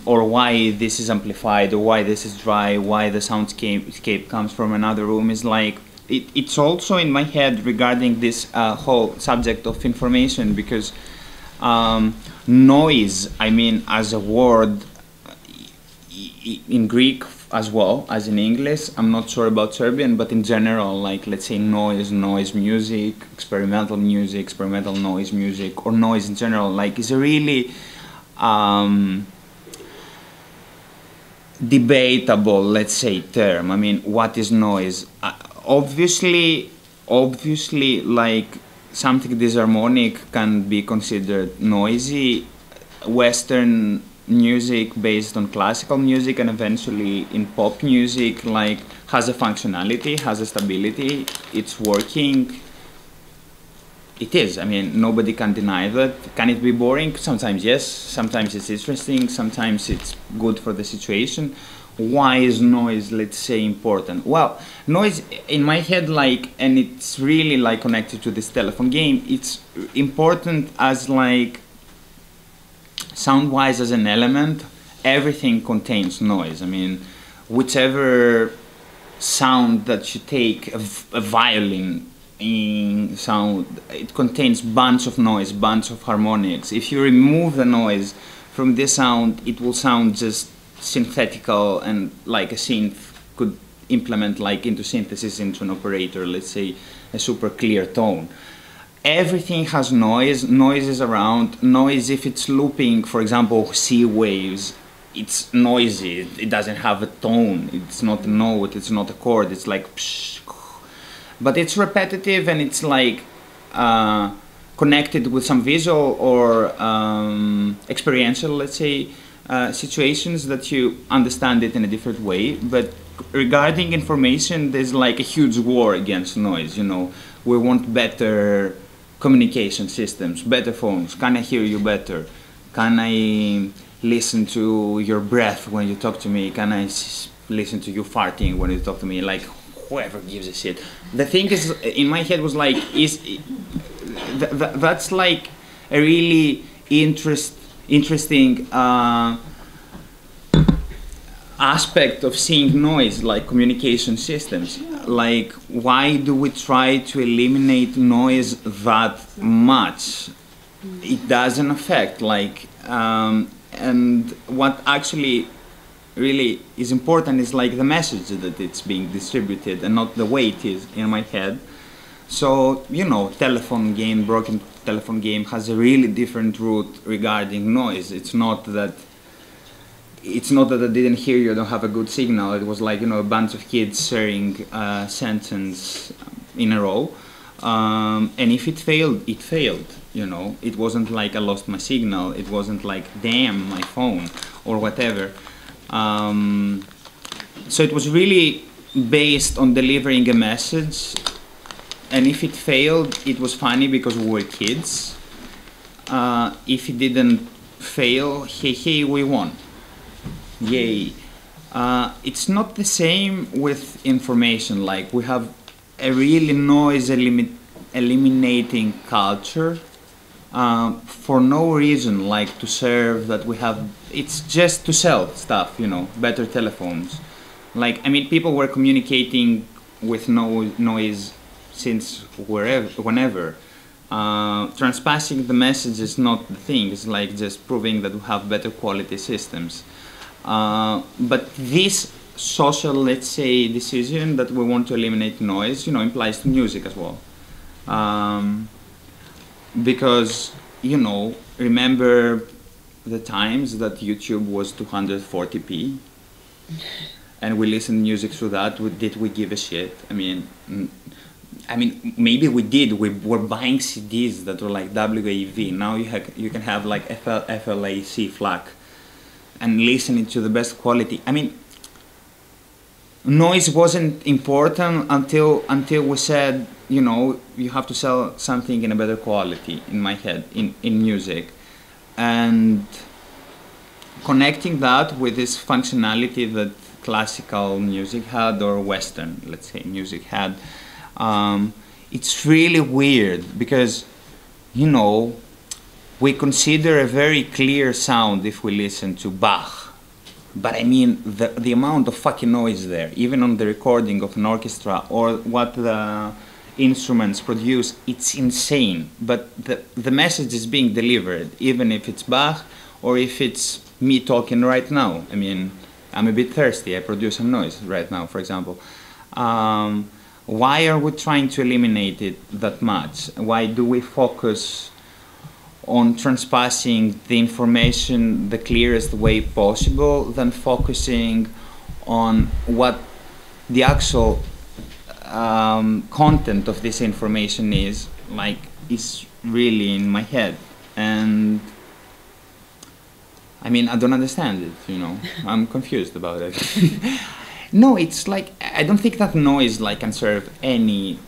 or why this is amplified, or why this is dry, why the soundscape comes from another room. Is like it's also in my head regarding this whole subject of information, because noise, I mean, as a word in Greek as well as in English, I'm not sure about Serbian, but in general, like let's say noise music, experimental noise music, or noise in general, like is a really debatable, let's say, term. I mean, what is noise? Obviously, like something disharmonic can be considered noisy. Western music based on classical music and eventually in pop music like has a functionality, has a stability, it's working. It is, I mean, nobody can deny that. Can it be boring? Sometimes yes, sometimes it's interesting, sometimes it's good for the situation. Why is noise, let's say, important? Well, noise in my head, like, and it's really like connected to this telephone game, it's important as like sound-wise as an element. Everything contains noise. I mean, whichever sound that you take, a violin in sound, it contains bunch of noise, bunch of harmonics. If you remove the noise from this sound, it will sound just synthetical, and like a synth could implement like into synthesis into an operator, let's say a super clear tone. Everything has noise. Noise is around. Noise, if it's looping, for example, sea waves, it's noisy. It doesn't have a tone. It's not a note. It's not a chord. It's like psh, but it's repetitive, and it's like connected with some visual or experiential, let's say, situations that you understand it in a different way. But regarding information, there's like a huge war against noise. You know, we want better communication systems, better phones. Can I hear you better? Can I listen to your breath when you talk to me? Can I listen to you farting when you talk to me? Like, whoever gives a shit. The thing is, in my head was like, that's like a really interesting aspect of seeing noise, like communication systems. Like, why do we try to eliminate noise that much? It doesn't affect, like, and what actually really is important is like the message that it's being distributed and not the way it is in my head. So, you know, broken telephone game has a really different route regarding noise. It's not that I didn't hear you, I don't have a good signal. It was like, you know, a bunch of kids sharing a sentence in a row. And if it failed, it failed, you know. It wasn't like I lost my signal. It wasn't like, damn, my phone, or whatever. So it was really based on delivering a message. And if it failed, it was funny because we were kids. If it didn't fail, hey, we won. Yay. It's not the same with information. Like, we have a really noise eliminating culture for no reason, like to serve that we have. It's just to sell stuff, you know, better telephones. Like, I mean, people were communicating with no noise since whenever. Transpassing the message is not the thing. It's like just proving that we have better quality systems. But this social, let's say, decision that we want to eliminate noise, you know, implies to music as well. Because, you know, remember the times that YouTube was 240p? And we listened music through that. Did we give a shit? I mean, maybe we did. We were buying CDs that were like WAV. Now you can have like FLAC FLAC and listening to the best quality. I mean, noise wasn't important until we said, you know, you have to sell something in a better quality, in my head, in music. And connecting that with this functionality that classical music had, or Western, let's say, music had, it's really weird because, you know, we consider a very clear sound if we listen to Bach. But I mean, the amount of fucking noise there, even on the recording of an orchestra or what the instruments produce, it's insane. But the message is being delivered, even if it's Bach or if it's me talking right now. I mean, I'm a bit thirsty, I produce some noise right now, for example. Why are we trying to eliminate it that much? Why do we focus on transpassing the information the clearest way possible than focusing on what the actual content of this information is really in my head? And I mean, I don't understand it, you know. I'm confused about it. No, it's like, I don't think that noise can serve any,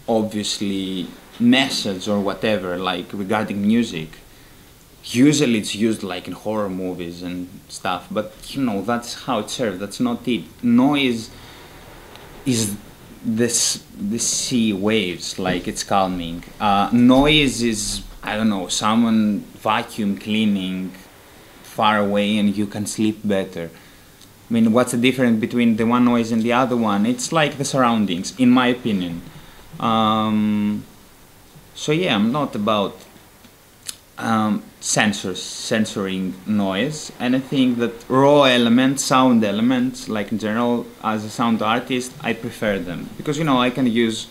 obviously, message or whatever, like regarding music. Usually it's used like in horror movies and stuff, but you know, that's how it's served, that's not it. Noise is the sea waves, like it's calming. Noise is, I don't know, someone vacuum cleaning far away and you can sleep better. I mean, what's the difference between the one noise and the other one? It's like the surroundings, in my opinion. So yeah, I'm not about censoring noise, and I think that raw elements, sound elements, like in general, as a sound artist, I prefer them. Because, you know, I can use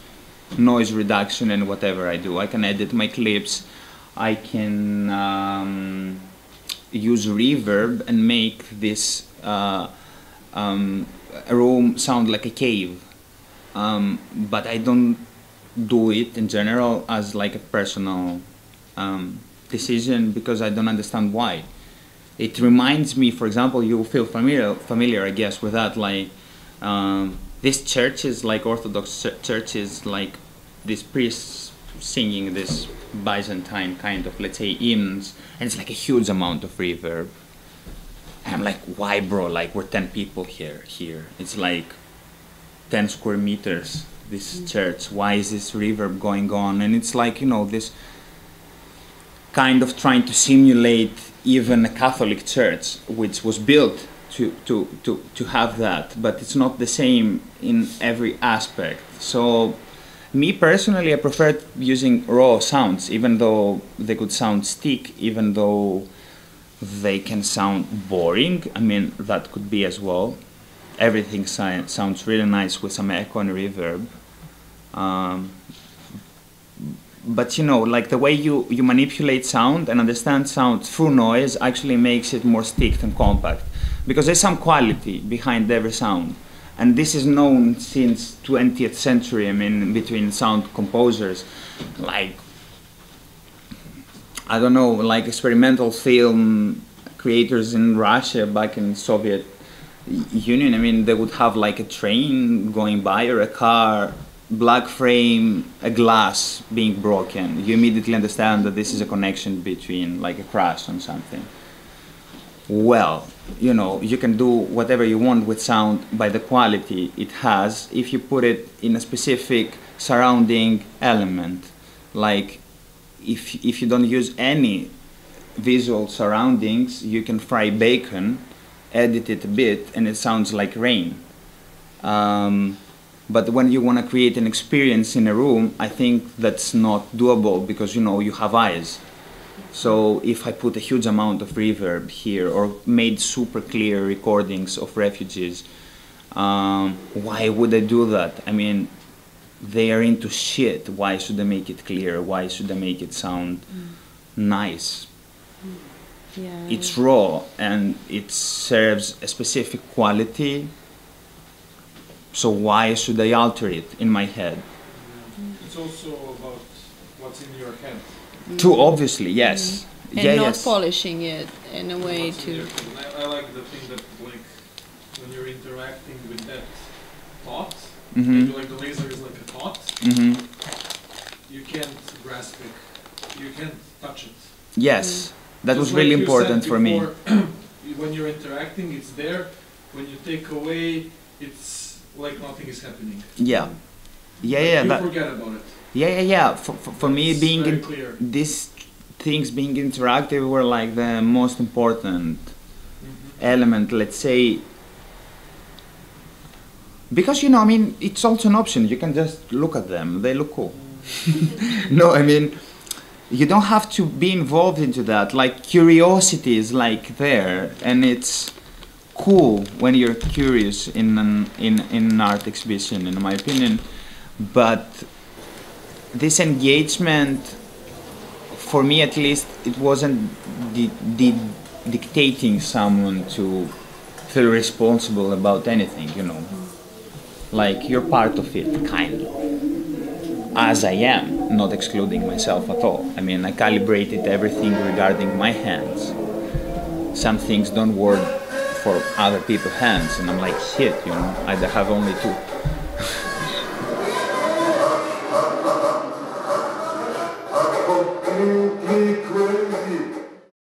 noise reduction in whatever I do. I can edit my clips, I can use reverb and make this room sound like a cave. But I don't do it in general as like a personal decision, because I don't understand why. It reminds me, for example, you feel familiar, I guess, with that, like these churches, like Orthodox churches, like these priests singing this Byzantine kind of, let's say, hymns, and it's like a huge amount of reverb. And I'm like, why, bro? Like, we're 10 people here. It's like 10 square meters, this church. Why is this reverb going on? And it's like, you know, this kind of trying to simulate even a Catholic church, which was built to have that, but it's not the same in every aspect. So me personally, I prefer using raw sounds, even though they could sound stick, even though they can sound boring. I mean, that could be as well. Everything sounds really nice with some echo and reverb. But you know, like the way you manipulate sound and understand sound through noise actually makes it more stick and compact. Because there's some quality behind every sound. And this is known since 20th century, I mean, between sound composers, like, I don't know, like experimental film creators in Russia back in Soviet Union. I mean, they would have like a train going by or a car, black frame, a glass being broken. You immediately understand that this is a connection between like a crash on something. Well, you know, you can do whatever you want with sound by the quality it has if you put it in a specific surrounding element. Like if you don't use any visual surroundings, you can fry bacon, edit it a bit, and it sounds like rain. But when you want to create an experience in a room, I think that's not doable because, you know, you have eyes. So if I put a huge amount of reverb here or made super clear recordings of refugees, why would I do that? I mean, they are into shit. Why should I make it clear? Why should I make it sound nice? Yeah. It's raw and it serves a specific quality. So why should I alter it in my head? It's also about what's in your head. Too obviously, yes. And yeah, not yes. polishing it in a way What's in your to... head. I like the thing that, like, when you're interacting with that thought, maybe like the laser is like a thought, you can't grasp it, you can't touch it. Yes, that was Just really like you important said for me. before, when you're interacting, it's there. When you take away, it's like nothing is happening. Yeah, yeah, Like yeah. you That, forget about it. yeah. For me, It's being very clear. these things being interactive were like the most important element. Let's say. Because, you know, I mean, it's also an option. You can just look at them. They look cool. No, I mean, you don't have to be involved into that. Like, curiosity is like there, and it's cool when you're curious in an art exhibition, in my opinion. But this engagement, for me at least, it wasn't dictating someone to feel responsible about anything, you know. Like, you're part of it, kind of. As I am, not excluding myself at all. I mean, I calibrated everything regarding my hands. Some things don't work for other people's hands, and I'm like, shit, you know, I have only two.